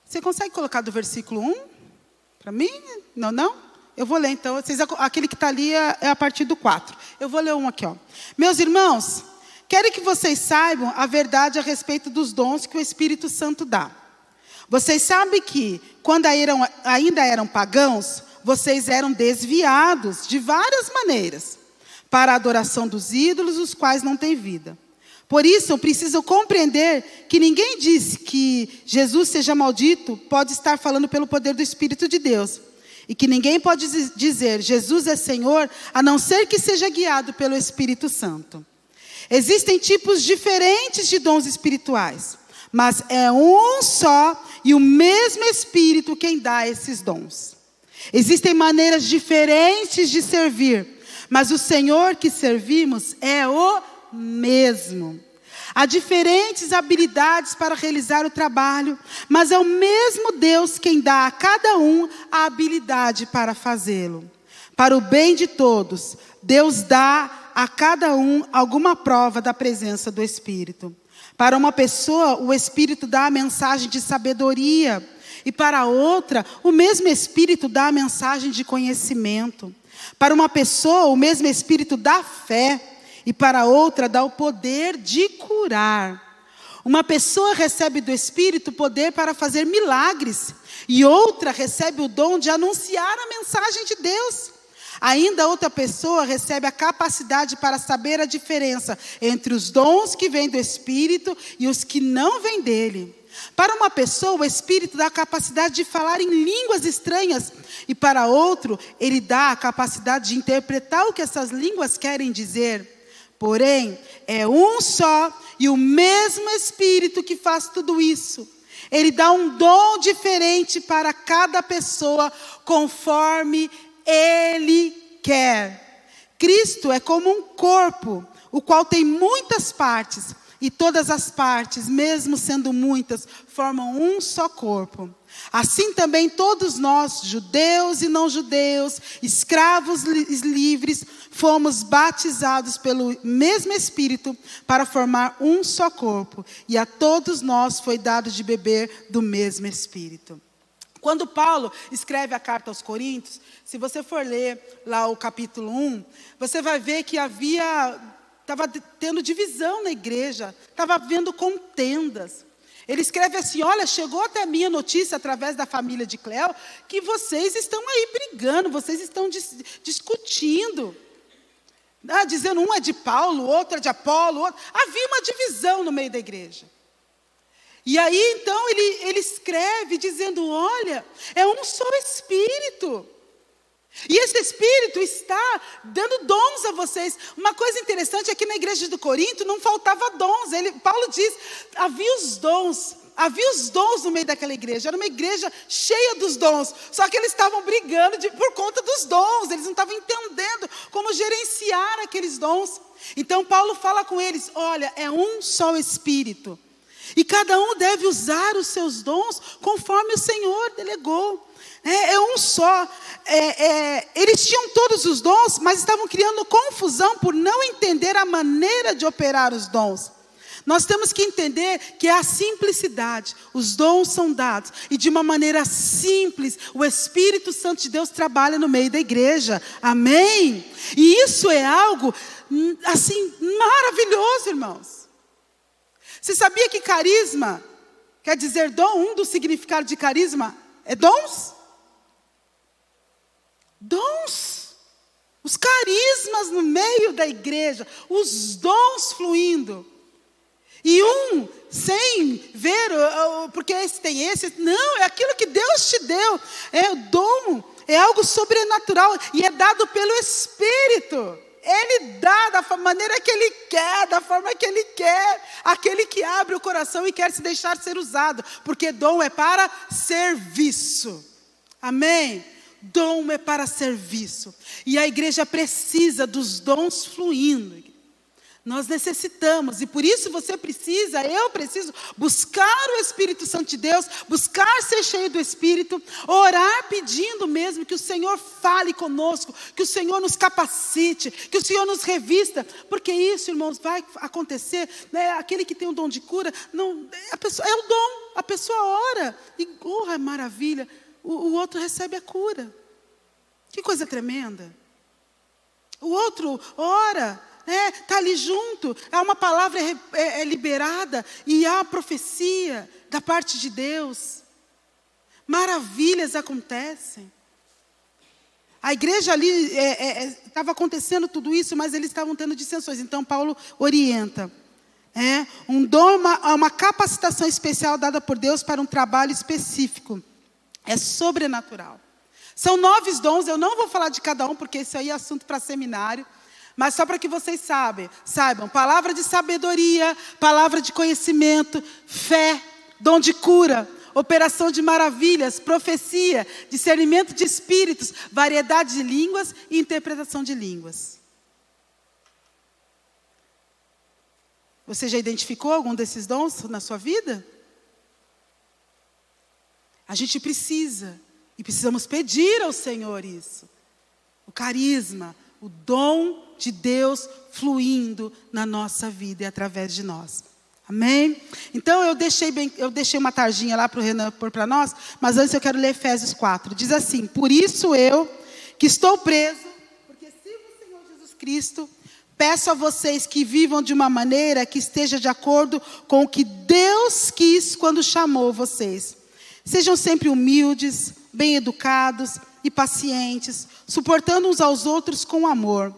[SPEAKER 1] você consegue colocar do versículo 1 para mim? Não? Eu vou ler então. Aquele que está ali é a partir do 4. Eu vou ler um aqui. Meus irmãos, quero que vocês saibam a verdade a respeito dos dons que o Espírito Santo dá. Vocês sabem que, quando ainda eram pagãos, vocês eram desviados de várias maneiras para a adoração dos ídolos, os quais não têm vida. Por isso, eu preciso compreender que ninguém diz que Jesus seja maldito pode estar falando pelo poder do Espírito de Deus. E que ninguém pode dizer Jesus é Senhor, a não ser que seja guiado pelo Espírito Santo. Existem tipos diferentes de dons espirituais, mas é um só e o mesmo Espírito quem dá esses dons. Existem maneiras diferentes de servir, mas o Senhor que servimos é o mesmo. Há diferentes habilidades para realizar o trabalho, mas é o mesmo Deus quem dá a cada um a habilidade para fazê-lo. Para o bem de todos, Deus dá a cada um alguma prova da presença do Espírito. Para uma pessoa, o Espírito dá a mensagem de sabedoria, e para outra, o mesmo Espírito dá a mensagem de conhecimento. Para uma pessoa, o mesmo Espírito dá fé, e para outra dá o poder de curar. Uma pessoa recebe do Espírito poder para fazer milagres, e outra recebe o dom de anunciar a mensagem de Deus. Ainda outra pessoa recebe a capacidade para saber a diferença entre os dons que vêm do Espírito e os que não vêm dele. Para uma pessoa, o Espírito dá a capacidade de falar em línguas estranhas, e para outro, ele dá a capacidade de interpretar o que essas línguas querem dizer. Porém, é um só e o mesmo Espírito que faz tudo isso. Ele dá um dom diferente para cada pessoa, conforme Ele quer. Cristo é como um corpo, o qual tem muitas partes, e todas as partes, mesmo sendo muitas, formam um só corpo. Assim também todos nós, judeus e não judeus, escravos e livres, fomos batizados pelo mesmo Espírito para formar um só corpo. E a todos nós foi dado de beber do mesmo Espírito. Quando Paulo escreve a carta aos Coríntios, se você for ler lá o capítulo 1, você vai ver que estava tendo divisão na igreja, estava havendo contendas. Ele escreve assim: olha, chegou até a minha notícia através da família de Cléo que vocês estão aí brigando, vocês estão discutindo, dizendo um é de Paulo, outro é de Apolo, havia uma divisão no meio da igreja. E aí então ele escreve dizendo: olha, é um só Espírito. E esse Espírito está dando dons a vocês. Uma coisa interessante é que na igreja do Corinto não faltava dons. Paulo diz, havia os dons no meio daquela igreja. Era uma igreja cheia dos dons. Só que eles estavam brigando por conta dos dons. Eles não estavam entendendo como gerenciar aqueles dons. Então Paulo fala com eles: olha, é um só Espírito. E cada um deve usar os seus dons conforme o Senhor delegou. É um só. eles tinham todos os dons, mas estavam criando confusão por não entender a maneira de operar os dons. Nós temos que entender que é a simplicidade. Os dons são dados. E de uma maneira simples, o Espírito Santo de Deus trabalha no meio da igreja. Amém? E isso é algo, assim, maravilhoso, irmãos. Você sabia que carisma quer dizer dom? Um dos significados de carisma é dons? Dons. Os carismas no meio da igreja. Os dons fluindo. E sem ver, porque esse tem esse. Não, é aquilo que Deus te deu. É o dom, é algo sobrenatural. E é dado pelo Espírito. Ele dá da maneira que Ele quer, da forma que Ele quer. Aquele que abre o coração e quer se deixar ser usado. Porque dom é para serviço. Amém? Dom é para serviço. E a igreja precisa dos dons fluindo. Nós necessitamos, e por isso você precisa, eu preciso, buscar o Espírito Santo de Deus, buscar ser cheio do Espírito, orar pedindo mesmo que o Senhor fale conosco, que o Senhor nos capacite, que o Senhor nos revista, porque isso, irmãos, vai acontecer, né? Aquele que tem o dom de cura, não, é o dom, a pessoa ora, e é maravilha, o outro recebe a cura. Que coisa tremenda. O outro ora, está ali junto, há uma palavra liberada e há a profecia da parte de Deus. Maravilhas acontecem. A igreja ali estava acontecendo tudo isso, mas eles estavam tendo dissensões. Então Paulo orienta. Um dom, uma capacitação especial dada por Deus para um trabalho específico. É sobrenatural. São 9 dons, eu não vou falar de cada um, porque isso aí é assunto para seminário. Mas só para que vocês saibam, palavra de sabedoria, palavra de conhecimento, fé, dom de cura, operação de maravilhas, profecia, discernimento de espíritos, variedade de línguas e interpretação de línguas. Você já identificou algum desses dons na sua vida? A gente precisa, e precisamos pedir ao Senhor isso. O carisma, o dom de Deus fluindo na nossa vida e através de nós. Amém? Então eu deixei uma tarjinha lá para o Renan pôr para nós, mas antes eu quero ler Efésios 4. Diz assim: por isso eu, que estou preso, porque sirvo o Senhor Jesus Cristo, peço a vocês que vivam de uma maneira que esteja de acordo com o que Deus quis quando chamou vocês. Sejam sempre humildes, bem educados e pacientes, suportando uns aos outros com amor.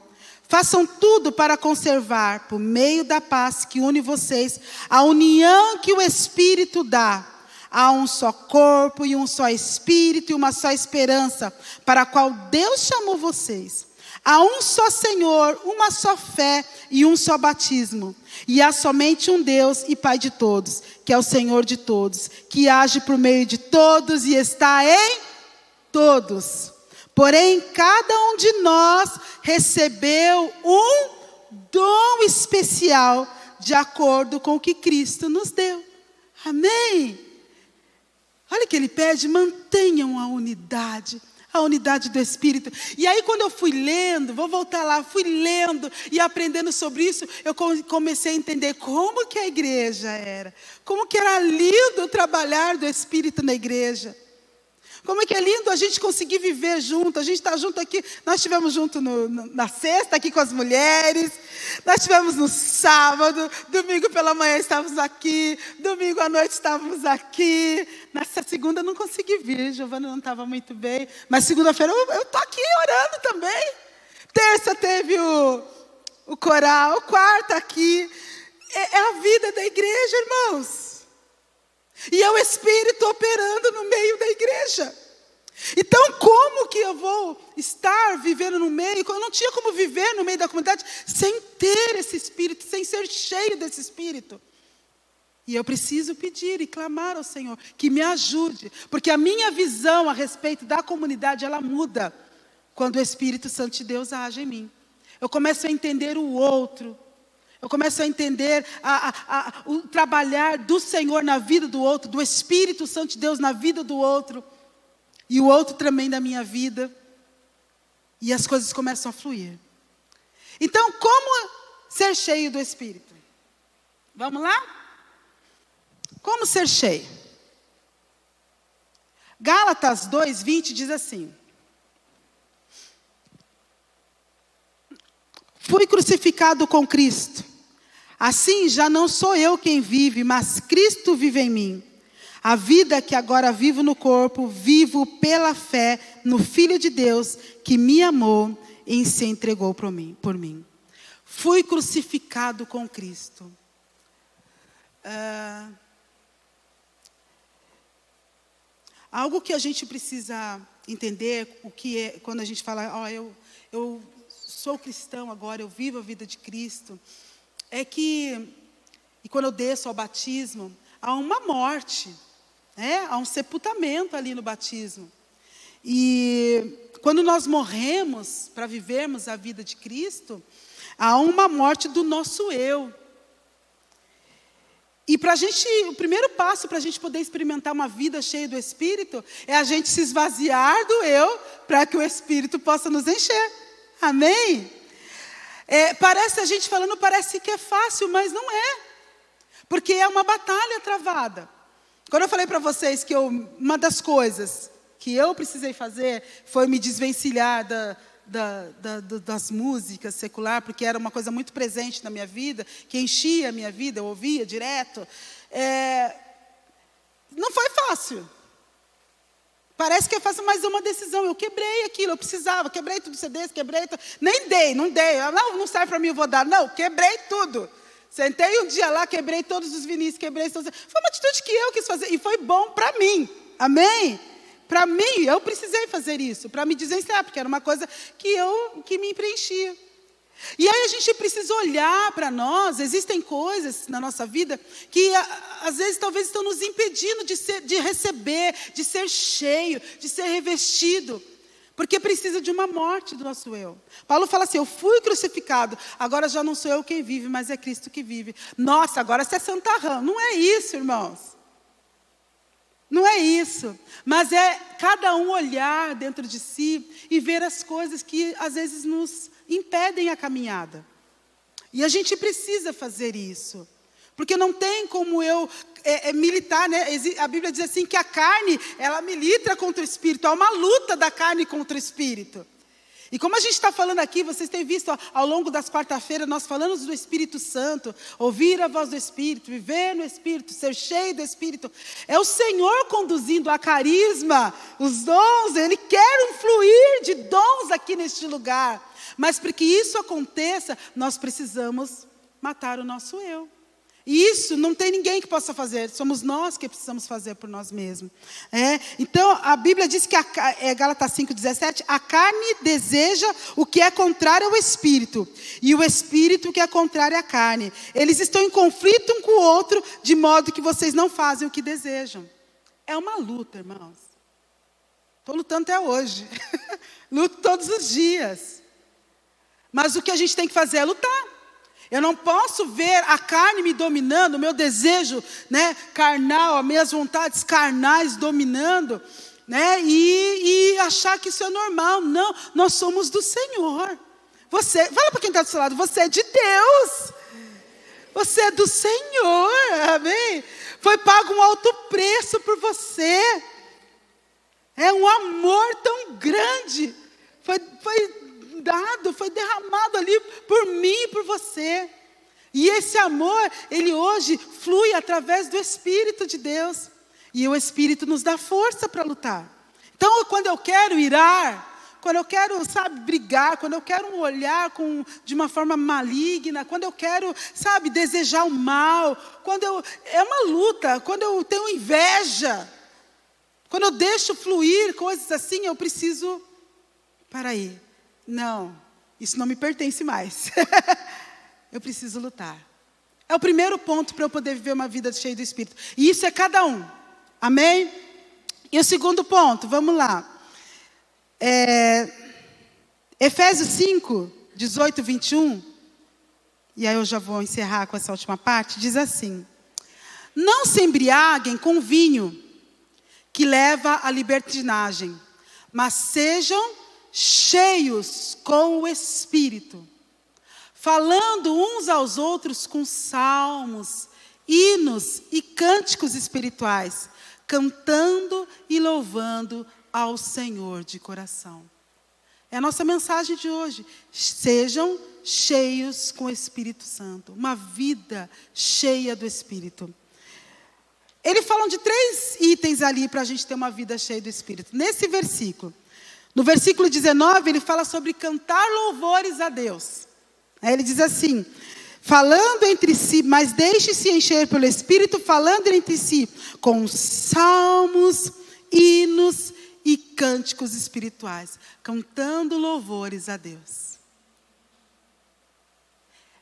[SPEAKER 1] Façam tudo para conservar, por meio da paz que une vocês, a união que o Espírito dá. Há um só corpo e um só Espírito e uma só esperança, para a qual Deus chamou vocês. Há um só Senhor, uma só fé e um só batismo. E há somente um Deus e Pai de todos, que é o Senhor de todos, que age por meio de todos e está em todos. Porém, cada um de nós recebeu um dom especial de acordo com o que Cristo nos deu. Amém? Olha o que ele pede: mantenham a unidade do Espírito. E aí quando eu fui lendo, vou voltar lá, fui lendo e aprendendo sobre isso, eu comecei a entender como que a igreja era. Como que era lindo o trabalhar do Espírito na igreja. Como é que é lindo a gente conseguir viver junto. A gente está junto aqui. Nós estivemos junto na sexta aqui com as mulheres. Nós estivemos no sábado. Domingo pela manhã estávamos aqui. Domingo à noite estávamos aqui. Nessa segunda eu não consegui vir. Giovana não estava muito bem. Mas segunda-feira eu estou aqui orando também. Terça teve o coral. Quarta aqui. É a vida da igreja, irmãos. E é o Espírito operando no meio da igreja. Então, como que eu vou estar vivendo no meio? Eu não tinha como viver no meio da comunidade sem ter esse Espírito, sem ser cheio desse Espírito. E eu preciso pedir e clamar ao Senhor que me ajude, porque a minha visão a respeito da comunidade, ela muda quando o Espírito Santo de Deus age em mim. Eu começo a entender o outro. Eu começo a entender o trabalhar do Senhor na vida do outro, do Espírito Santo de Deus na vida do outro, e o outro também na minha vida. E as coisas começam a fluir. Então, como ser cheio do Espírito? Vamos lá? Como ser cheio? Gálatas 2:20 diz assim: fui crucificado com Cristo. Assim já não sou eu quem vive, mas Cristo vive em mim. A vida que agora vivo no corpo, vivo pela fé no Filho de Deus, que me amou e se entregou por mim. Fui crucificado com Cristo. Algo que a gente precisa entender, o que é, quando a gente fala, eu sou cristão agora, eu vivo a vida de Cristo, é que, e quando eu desço ao batismo, há uma morte, há um sepultamento ali no batismo. E quando nós morremos para vivermos a vida de Cristo, há uma morte do nosso eu. E o primeiro passo para a gente poder experimentar uma vida cheia do Espírito, é a gente se esvaziar do eu, para que o Espírito possa nos encher. Amém? Parece, a gente falando, parece que é fácil, mas não é. Porque é uma batalha travada. Quando eu falei para vocês que uma das coisas que eu precisei fazer foi me desvencilhar das músicas secular, porque era uma coisa muito presente na minha vida, que enchia a minha vida, eu ouvia direto. Não foi fácil. Parece que eu faço mais uma decisão. Eu quebrei aquilo, eu precisava, quebrei tudo CDs, não dei. Não serve para mim, eu vou dar. Não, quebrei tudo. Sentei um dia lá, quebrei todos os vinis, quebrei todos. Foi uma atitude que eu quis fazer, e foi bom para mim. Amém? Para mim, eu precisei fazer isso, para me desvencilhar, porque era uma coisa que me preenchia. E aí a gente precisa olhar para nós. Existem coisas na nossa vida que às vezes talvez estão nos impedindo de receber, de ser cheio, de ser revestido, porque precisa de uma morte do nosso eu. Paulo fala assim: eu fui crucificado, agora já não sou eu quem vive, mas é Cristo que vive. Nossa, agora você é santarrão. Não é isso, irmãos. Não é isso, mas é cada um olhar dentro de si e ver as coisas que às vezes nos impedem a caminhada. E a gente precisa fazer isso, porque não tem como eu militar, né? A Bíblia diz assim que a carne, ela milita contra o Espírito, há uma luta da carne contra o Espírito. E como a gente está falando aqui, vocês têm visto ao longo das quarta-feiras, nós falamos do Espírito Santo, ouvir a voz do Espírito, viver no Espírito, ser cheio do Espírito. É o Senhor conduzindo a carisma, os dons, Ele quer um fluir de dons aqui neste lugar. Mas para que isso aconteça, nós precisamos matar o nosso eu. E isso não tem ninguém que possa fazer, somos nós que precisamos fazer por nós mesmos. Então, a Bíblia diz que, Gálatas 5:17, a carne deseja o que é contrário ao Espírito, e o Espírito o que é contrário à carne. Eles estão em conflito um com o outro, de modo que vocês não fazem o que desejam. É uma luta, irmãos. Estou lutando até hoje. Luto todos os dias. Mas o que a gente tem que fazer é lutar. Eu não posso ver a carne me dominando, o meu desejo, né, carnal, as minhas vontades carnais dominando, né, e achar que isso é normal. Não, nós somos do Senhor. Fala para quem está do seu lado, você é de Deus. Você é do Senhor, amém? Foi pago um alto preço por você. É um amor tão grande. Foi derramado ali por mim e por você. E esse amor, ele hoje flui através do Espírito de Deus. E o Espírito nos dá força para lutar. Então, quando eu quero irar, quando eu quero, brigar, quando eu quero um olhar de uma forma maligna, quando eu quero, desejar o mal, é uma luta, quando eu tenho inveja, quando eu deixo fluir coisas assim, eu preciso parar aí. Não, isso não me pertence mais. Eu preciso lutar. É o primeiro ponto para eu poder viver uma vida cheia do Espírito. E isso é cada um. Amém? E o segundo ponto, vamos lá. Efésios 5, 18, 21. E aí eu já vou encerrar com essa última parte. Diz assim: não se embriaguem com vinho, que leva à libertinagem, mas sejam cheios com o Espírito, falando uns aos outros com salmos, hinos e cânticos espirituais, cantando e louvando ao Senhor de coração. É a nossa mensagem de hoje. Sejam cheios com o Espírito Santo. Uma vida cheia do Espírito. Eles falam de 3 itens ali para a gente ter uma vida cheia do Espírito. Nesse versículo. No versículo 19, ele fala sobre cantar louvores a Deus. Aí ele diz assim: falando entre si, mas deixe-se encher pelo Espírito, falando entre si, com salmos, hinos e cânticos espirituais, cantando louvores a Deus.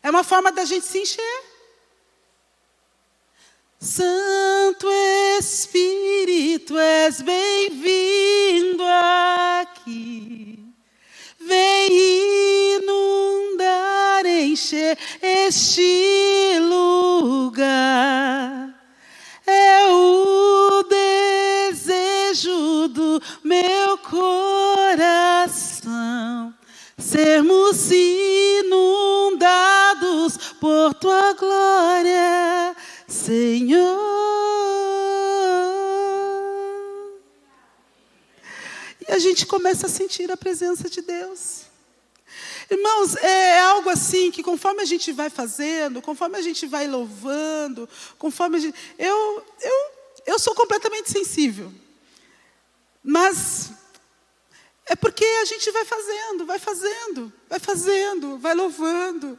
[SPEAKER 1] É uma forma da gente se encher. Santo Espírito, és bem-vindo aqui. Vem inundar, encher este lugar. É o desejo do meu coração, sermos inundados por tua glória, Senhor. E a gente começa a sentir a presença de Deus. Irmãos, é algo assim que conforme a gente vai fazendo, conforme a gente vai louvando, conforme a gente... Eu sou completamente sensível. Mas é porque a gente vai fazendo, vai louvando,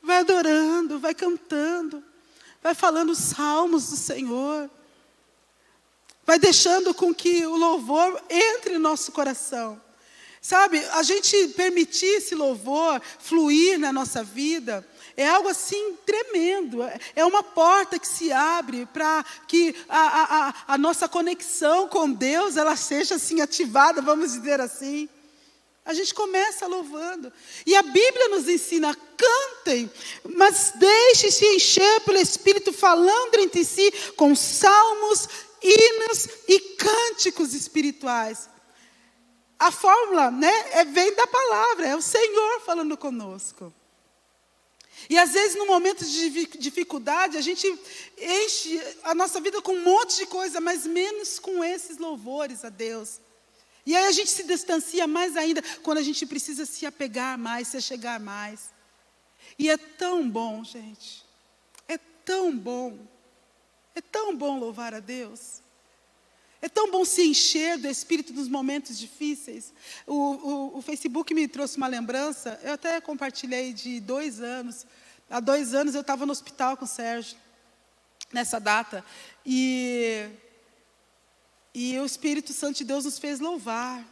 [SPEAKER 1] vai adorando, vai cantando, vai falando os salmos do Senhor, vai deixando com que o louvor entre no nosso coração. Sabe, a gente permitir esse louvor fluir na nossa vida é algo assim tremendo. É uma porta que se abre para que a nossa conexão com Deus ela seja assim ativada, vamos dizer assim. A gente começa louvando. E a Bíblia nos ensina, cantem, mas deixe-se encher pelo Espírito, falando entre si com salmos, hinos e cânticos espirituais. A fórmula, né, vem da palavra, é o Senhor falando conosco. E às vezes, no momento de dificuldade, a gente enche a nossa vida com um monte de coisa, mas menos com esses louvores a Deus. E aí a gente se distancia mais ainda, quando a gente precisa se apegar mais, se achegar mais. E é tão bom, gente. É tão bom. É tão bom louvar a Deus. É tão bom se encher do Espírito nos momentos difíceis. O Facebook me trouxe uma lembrança, eu até compartilhei de 2 anos. Há 2 anos eu estava no hospital com o Sérgio, nessa data. E o Espírito Santo de Deus nos fez louvar.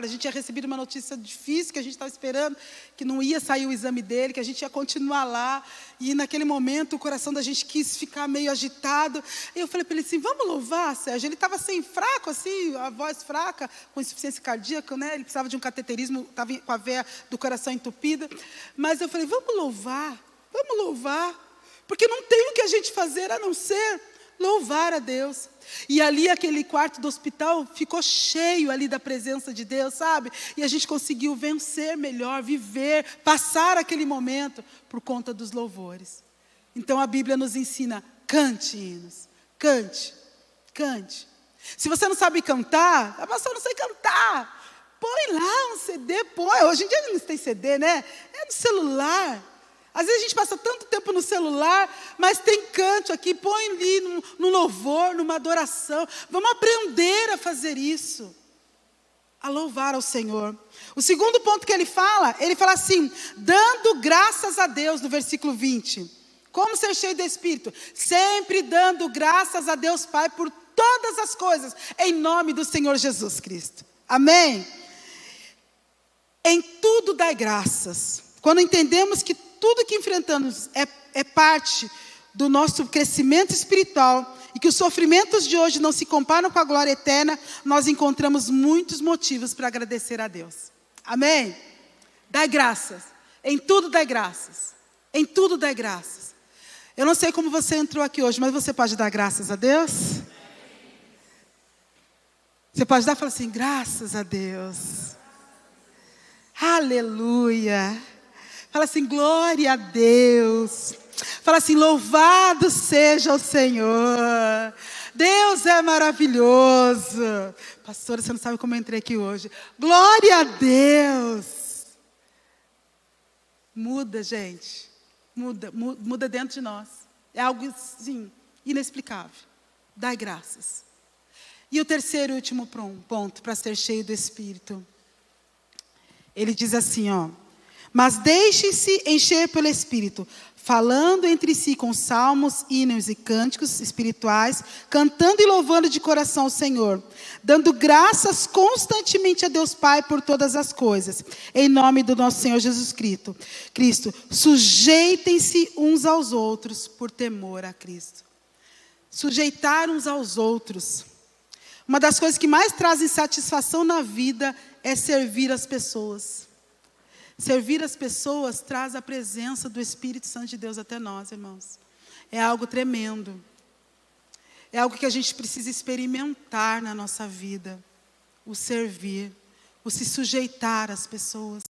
[SPEAKER 1] A gente tinha recebido uma notícia difícil, que a gente estava esperando, que não ia sair o exame dele, que a gente ia continuar lá. E naquele momento o coração da gente quis ficar meio agitado. E eu falei para ele assim, vamos louvar, Sérgio? Ele estava assim, fraco, assim, a voz fraca, com insuficiência cardíaca, né? Ele precisava de um cateterismo, estava com a veia do coração entupida. Mas eu falei, vamos louvar, porque não tem o que a gente fazer a não ser louvar a Deus. E ali aquele quarto do hospital ficou cheio ali da presença de Deus, sabe? E a gente conseguiu vencer melhor, viver, passar aquele momento por conta dos louvores. Então a Bíblia nos ensina, cante hinos, cante. Se você não sabe cantar, mas eu não sei cantar, põe lá um CD, põe. Hoje em dia não tem CD, né? É no celular. Às vezes a gente passa tanto tempo no celular, mas tem canto aqui, põe ali no louvor, numa adoração. Vamos aprender a fazer isso, a louvar ao Senhor. O segundo ponto que ele fala assim, dando graças a Deus, no versículo 20. Como ser cheio do Espírito? Sempre dando graças a Deus Pai por todas as coisas, em nome do Senhor Jesus Cristo. Amém? Em tudo dai graças. Quando entendemos que tudo que enfrentamos é parte do nosso crescimento espiritual e que os sofrimentos de hoje não se comparam com a glória eterna, nós encontramos muitos motivos para agradecer a Deus. Amém? Dai graças. Em tudo dai graças. Em tudo dai graças. Eu não sei como você entrou aqui hoje, mas você pode dar graças a Deus? Você pode dar e falar assim, graças a Deus. aleluia. Fala assim, glória a Deus. Fala assim, louvado seja o Senhor. Deus é maravilhoso. Pastora, você não sabe como eu entrei aqui hoje. Glória a Deus. Muda, gente. Muda dentro de nós. É algo, assim, inexplicável. Dai graças. E o terceiro e último ponto para ser cheio do Espírito. Ele diz assim, ó. Mas deixem-se encher pelo Espírito, falando entre si com salmos, hinos e cânticos espirituais, cantando e louvando de coração o Senhor, dando graças constantemente a Deus Pai por todas as coisas, em nome do nosso Senhor Jesus Cristo. Sujeitem-se uns aos outros por temor a Cristo. Sujeitar uns aos outros. Uma das coisas que mais trazem satisfação na vida é servir as pessoas. Servir as pessoas traz a presença do Espírito Santo de Deus até nós, irmãos. É algo tremendo. É algo que a gente precisa experimentar na nossa vida. O servir, o se sujeitar às pessoas.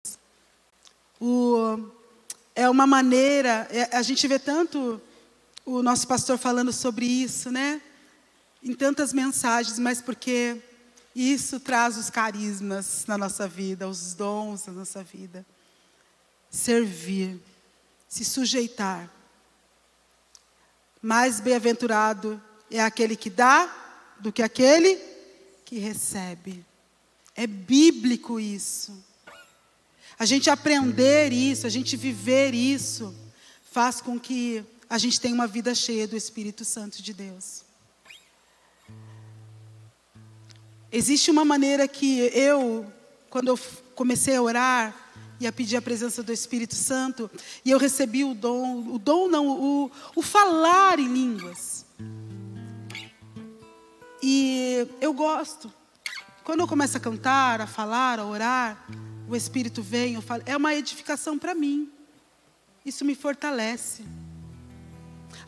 [SPEAKER 1] É uma maneira, a gente vê tanto o nosso pastor falando sobre isso, né? Em tantas mensagens, mas porque isso traz os carismas na nossa vida, os dons na nossa vida. Servir, se sujeitar. Mais bem-aventurado é aquele que dá do que aquele que recebe. É bíblico isso. A gente aprender isso, a gente viver isso, faz com que a gente tenha uma vida cheia do Espírito Santo de Deus. Existe uma maneira que quando eu comecei a orar, e a pedir a presença do Espírito Santo, e eu recebi o falar em línguas. E eu gosto. Quando eu começo a cantar, a falar, a orar, o Espírito vem, é uma edificação para mim. Isso me fortalece.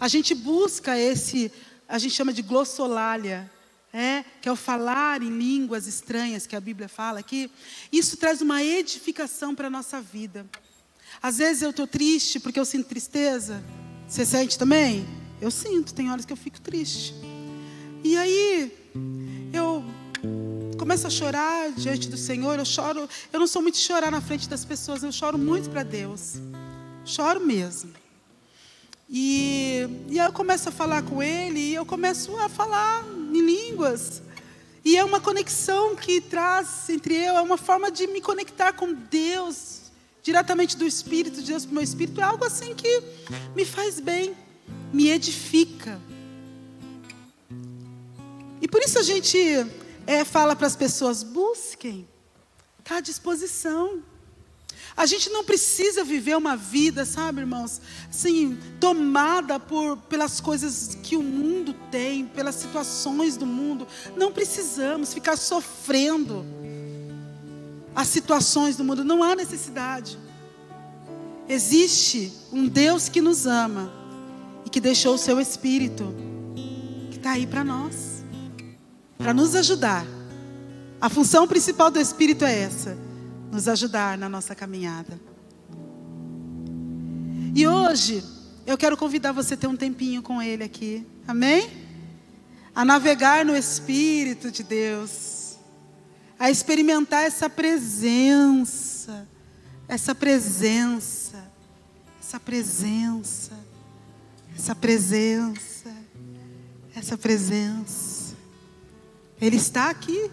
[SPEAKER 1] A gente busca a gente chama de glossolalia, que é o falar em línguas estranhas que a Bíblia fala aqui. Isso traz uma edificação para a nossa vida. Às vezes eu estou triste porque eu sinto tristeza. Você sente também? Eu sinto, tem horas que eu fico triste. E aí eu começo a chorar diante do Senhor. Eu choro, eu não sou muito de chorar na frente das pessoas, eu choro muito para Deus. Choro mesmo. E aí eu começo a falar com Ele, e eu começo a falar em línguas. E é uma conexão que traz entre eu, é uma forma de me conectar com Deus, diretamente do Espírito de Deus para o meu Espírito. É algo assim que me faz bem, me edifica. E por isso a gente fala para as pessoas, busquem, está à disposição. A gente não precisa viver uma vida, sabe, irmãos, assim, tomada pelas coisas que o mundo tem, pelas situações do mundo. Não precisamos ficar sofrendo as situações do mundo. Não há necessidade. Existe um Deus que nos ama e que deixou o seu Espírito, que está aí para nós, para nos ajudar. A função principal do Espírito é essa: nos ajudar na nossa caminhada. E hoje, eu quero convidar você a ter um tempinho com Ele aqui. Amém? A navegar no Espírito de Deus. A experimentar essa presença. Essa presença. Essa presença. Essa presença. Essa presença. Ele está aqui.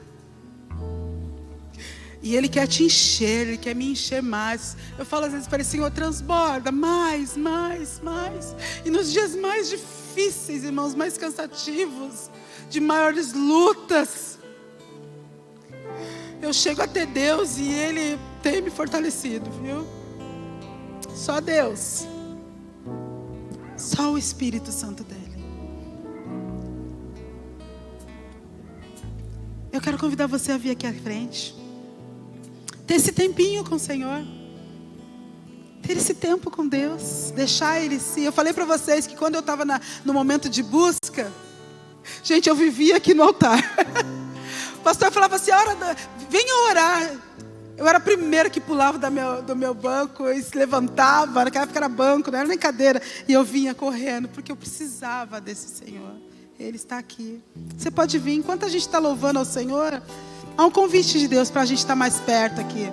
[SPEAKER 1] E Ele quer te encher, Ele quer me encher mais. Eu falo às vezes para Ele, Senhor, transborda mais, mais, mais. E nos dias mais difíceis, irmãos, mais cansativos, de maiores lutas, eu chego até Deus e Ele tem me fortalecido, viu? Só Deus. Só o Espírito Santo dEle. Eu quero convidar você a vir aqui à frente. Ter esse tempinho com o Senhor. Ter esse tempo com Deus. Deixar Ele se... Eu falei para vocês que quando eu estava no momento de busca, gente, eu vivia aqui no altar. O pastor falava assim, venha orar. Eu era a primeira que pulava do meu banco e se levantava. Naquela época era banco, não era nem cadeira. E eu vinha correndo, porque eu precisava desse Senhor. Ele está aqui. Você pode vir. Enquanto a gente está louvando ao Senhor, há um convite de Deus para a gente estar mais perto aqui.